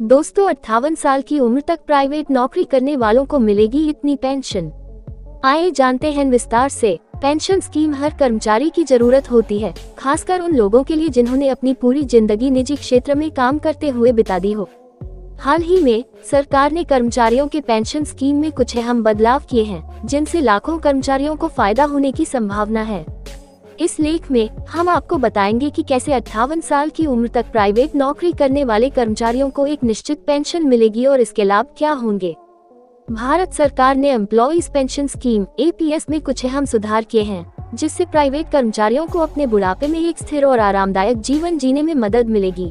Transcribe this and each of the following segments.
दोस्तों 58 साल की उम्र तक प्राइवेट नौकरी करने वालों को मिलेगी इतनी पेंशन। आइए जानते हैं विस्तार से। पेंशन स्कीम हर कर्मचारी की जरूरत होती है, खासकर उन लोगों के लिए जिन्होंने अपनी पूरी जिंदगी निजी क्षेत्र में काम करते हुए बिता दी हो। हाल ही में सरकार ने कर्मचारियों के पेंशन स्कीम में कुछ अहम बदलाव किए हैं, जिनसे लाखों कर्मचारियों को फायदा होने की संभावना है। इस लेख में हम आपको बताएंगे कि कैसे 58 साल की उम्र तक प्राइवेट नौकरी करने वाले कर्मचारियों को एक निश्चित पेंशन मिलेगी और इसके लाभ क्या होंगे। भारत सरकार ने एम्प्लॉइज पेंशन स्कीम (APS) में कुछ अहम सुधार किए हैं, जिससे प्राइवेट कर्मचारियों को अपने बुढ़ापे में एक स्थिर और आरामदायक जीवन जीने में मदद मिलेगी।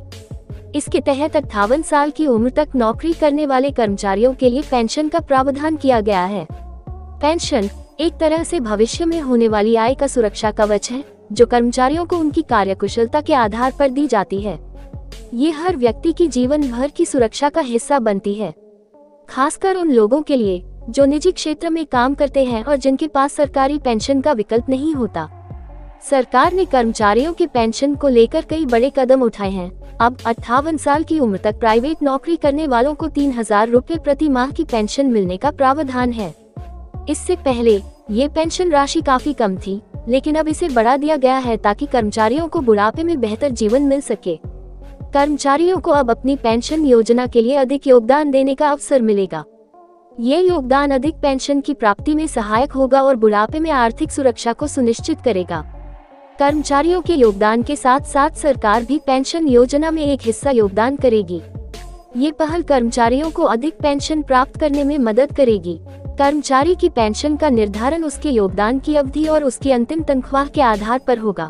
इसके तहत 58 साल की उम्र तक नौकरी करने वाले कर्मचारियों के लिए पेंशन का प्रावधान किया गया है। पेंशन एक तरह से भविष्य में होने वाली आय का सुरक्षा कवच है, जो कर्मचारियों को उनकी कार्यकुशलता के आधार पर दी जाती है। ये हर व्यक्ति की जीवन भर की सुरक्षा का हिस्सा बनती है, खासकर उन लोगों के लिए जो निजी क्षेत्र में काम करते हैं और जिनके पास सरकारी पेंशन का विकल्प नहीं होता। सरकार ने कर्मचारियों के पेंशन को लेकर कई बड़े कदम उठाए हैं। अब 58 साल की उम्र तक प्राइवेट नौकरी करने वालों को 3,000 रुपए प्रति माह की पेंशन मिलने का प्रावधान है। इससे पहले ये पेंशन राशि काफी कम थी, लेकिन अब इसे बढ़ा दिया गया है ताकि कर्मचारियों को बुढ़ापे में बेहतर जीवन मिल सके। कर्मचारियों को अब अपनी पेंशन योजना के लिए अधिक योगदान देने का अवसर मिलेगा। ये योगदान अधिक पेंशन की प्राप्ति में सहायक होगा और बुढ़ापे में आर्थिक सुरक्षा को सुनिश्चित करेगा। कर्मचारियों के योगदान के साथ साथ सरकार भी पेंशन योजना में एक हिस्सा योगदान करेगी। ये पहल कर्मचारियों को अधिक पेंशन प्राप्त करने में मदद करेगी। कर्मचारी की पेंशन का निर्धारण उसके योगदान की अवधि और उसकी अंतिम तनख्वाह के आधार पर होगा।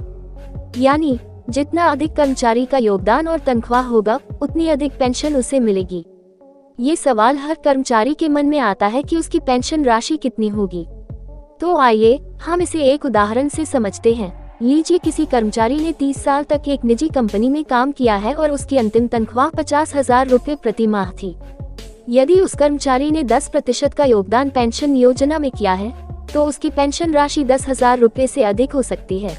यानी जितना अधिक कर्मचारी का योगदान और तनख्वाह होगा, उतनी अधिक पेंशन उसे मिलेगी। ये सवाल हर कर्मचारी के मन में आता है कि उसकी पेंशन राशि कितनी होगी। तो आइए हम इसे एक उदाहरण से समझते हैं। लीजिए किसी कर्मचारी ने 30 साल तक एक निजी कंपनी में काम किया है और उसकी अंतिम तनख्वाह 50,000 रुपए प्रति माह थी। यदि उस कर्मचारी ने 10% का योगदान पेंशन योजना में किया है, तो उसकी पेंशन राशि 10,000 रुपए से अधिक हो सकती है।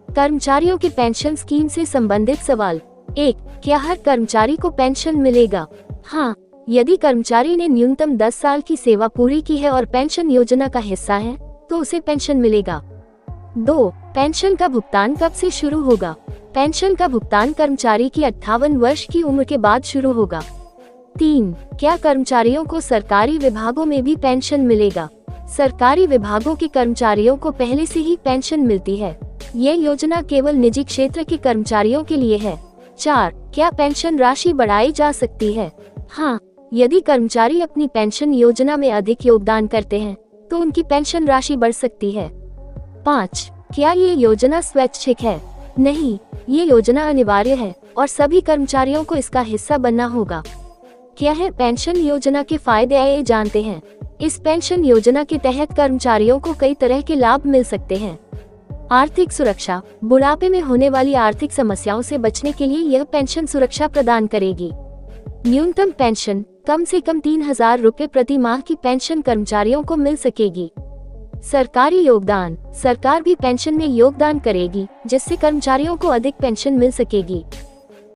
कर्मचारियों के पेंशन स्कीम से संबंधित सवाल। 1. क्या हर कर्मचारी को पेंशन मिलेगा? हाँ, यदि कर्मचारी ने न्यूनतम 10 साल की सेवा पूरी की है और पेंशन योजना का हिस्सा है, तो उसे पेंशन मिलेगा। 2. पेंशन का भुगतान कब से शुरू होगा? पेंशन का भुगतान कर्मचारी की 58 वर्ष की उम्र के बाद शुरू होगा। 3. क्या कर्मचारियों को सरकारी विभागों में भी पेंशन मिलेगा? सरकारी विभागों के कर्मचारियों को पहले से ही पेंशन मिलती है। ये योजना केवल निजी क्षेत्र के कर्मचारियों के लिए है। 4. क्या पेंशन राशि बढ़ाई जा सकती है? हाँ, यदि कर्मचारी अपनी पेंशन योजना में अधिक योगदान करते हैं, तो उनकी पेंशन राशि बढ़ सकती है। 5. क्या ये योजना स्वैच्छिक है? नहीं, ये योजना अनिवार्य है और सभी कर्मचारियों को इसका हिस्सा बनना होगा। क्या है पेंशन योजना के फायदे, आइए जानते हैं। इस पेंशन योजना के तहत कर्मचारियों को कई तरह के लाभ मिल सकते हैं। आर्थिक सुरक्षा। बुढ़ापे में होने वाली आर्थिक समस्याओं से बचने के लिए यह पेंशन सुरक्षा प्रदान करेगी। न्यूनतम पेंशन कम से कम 3,000 रुपए प्रति माह की पेंशन कर्मचारियों को मिल सकेगी। सरकारी योगदान। सरकार भी पेंशन में योगदान करेगी, जिससे कर्मचारियों को अधिक पेंशन मिल सकेगी।